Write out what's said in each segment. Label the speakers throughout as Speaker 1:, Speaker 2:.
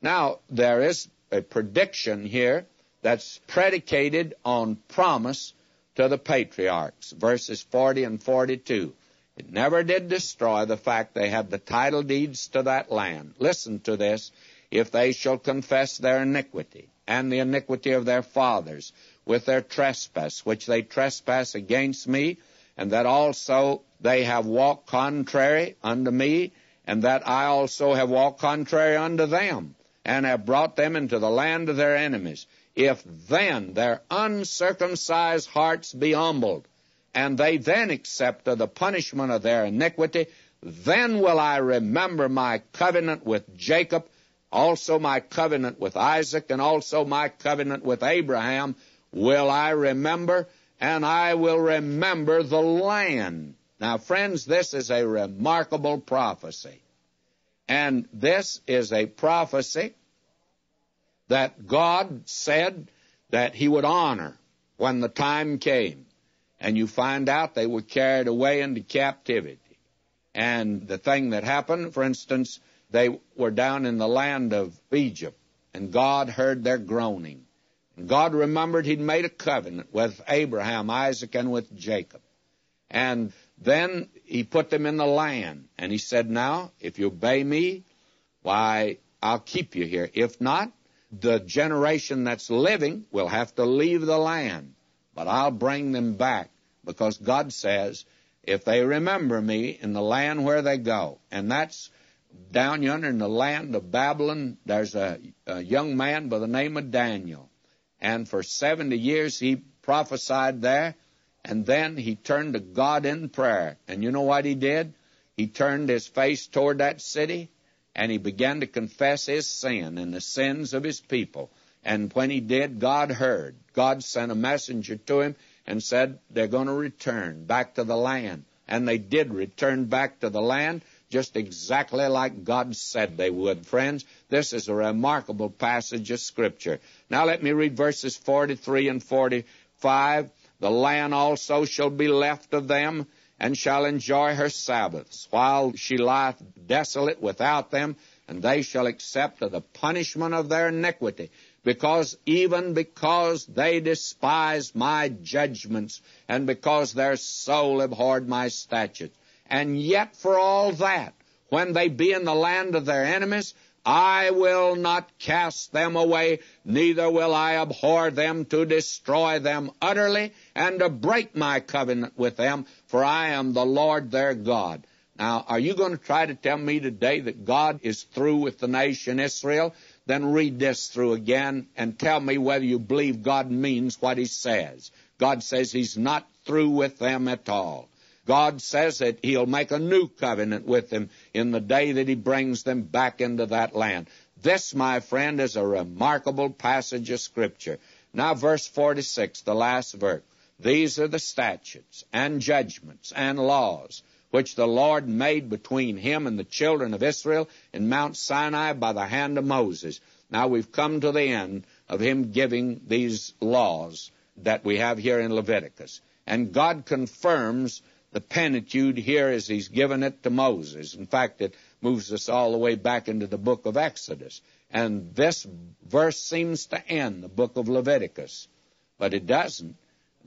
Speaker 1: Now, there is a prediction here that's predicated on promise to the patriarchs, verses 40 and 42. It never did destroy the fact they had the title deeds to that land. Listen to this. If they shall confess their iniquity and the iniquity of their fathers with their trespass, which they trespass against me, and that also they have walked contrary unto me, and that I also have walked contrary unto them, and have brought them into the land of their enemies. If then their uncircumcised hearts be humbled, and they then accept of the punishment of their iniquity, then will I remember my covenant with Jacob, also my covenant with Isaac, and also my covenant with Abraham will I remember, and I will remember the land. Now, friends, this is a remarkable prophecy. And this is a prophecy that God said that he would honor when the time came. And you find out they were carried away into captivity. And the thing that happened, for instance, they were down in the land of Egypt, and God heard their groaning. And God remembered he'd made a covenant with Abraham, Isaac, and with Jacob. And then he put them in the land. And he said, now, if you obey me, why, I'll keep you here. If not, the generation that's living will have to leave the land. But I'll bring them back, because God says, if they remember me in the land where they go. And that's down yonder in the land of Babylon. There's a young man by the name of Daniel. And for 70 years he prophesied there. And then he turned to God in prayer. And you know what he did? He turned his face toward that city, and he began to confess his sin and the sins of his people. And when he did, God heard. God sent a messenger to him and said, they're going to return back to the land. And they did return back to the land, just exactly like God said they would. Friends, this is a remarkable passage of Scripture. Now let me read verses 43 and 45. The land also shall be left of them, and shall enjoy her Sabbaths, while she lieth desolate without them, and they shall accept of the punishment of their iniquity, because they despise my judgments, and because their soul abhorred my statutes. And yet for all that, when they be in the land of their enemies, I will not cast them away, neither will I abhor them to destroy them utterly, and to break my covenant with them, for I am the Lord their God. Now, are you going to try to tell me today that God is through with the nation Israel? Then read this through again and tell me whether you believe God means what he says. God says he's not through with them at all. God says that he'll make a new covenant with them in the day that he brings them back into that land. This, my friend, is a remarkable passage of Scripture. Now, verse 46, the last verse. These are the statutes and judgments and laws which the Lord made between him and the children of Israel in Mount Sinai by the hand of Moses. Now, we've come to the end of him giving these laws that we have here in Leviticus. And God confirms the Pentateuch here as he's given it to Moses. In fact, it moves us all the way back into the book of Exodus. And this verse seems to end the book of Leviticus. But it doesn't.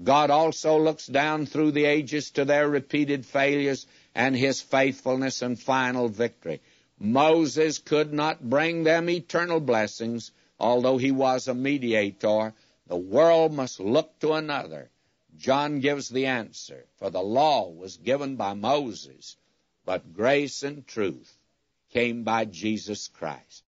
Speaker 1: God also looks down through the ages to their repeated failures and his faithfulness and final victory. Moses could not bring them eternal blessings, although he was a mediator. The world must look to another. John gives the answer, for the law was given by Moses, but grace and truth came by Jesus Christ.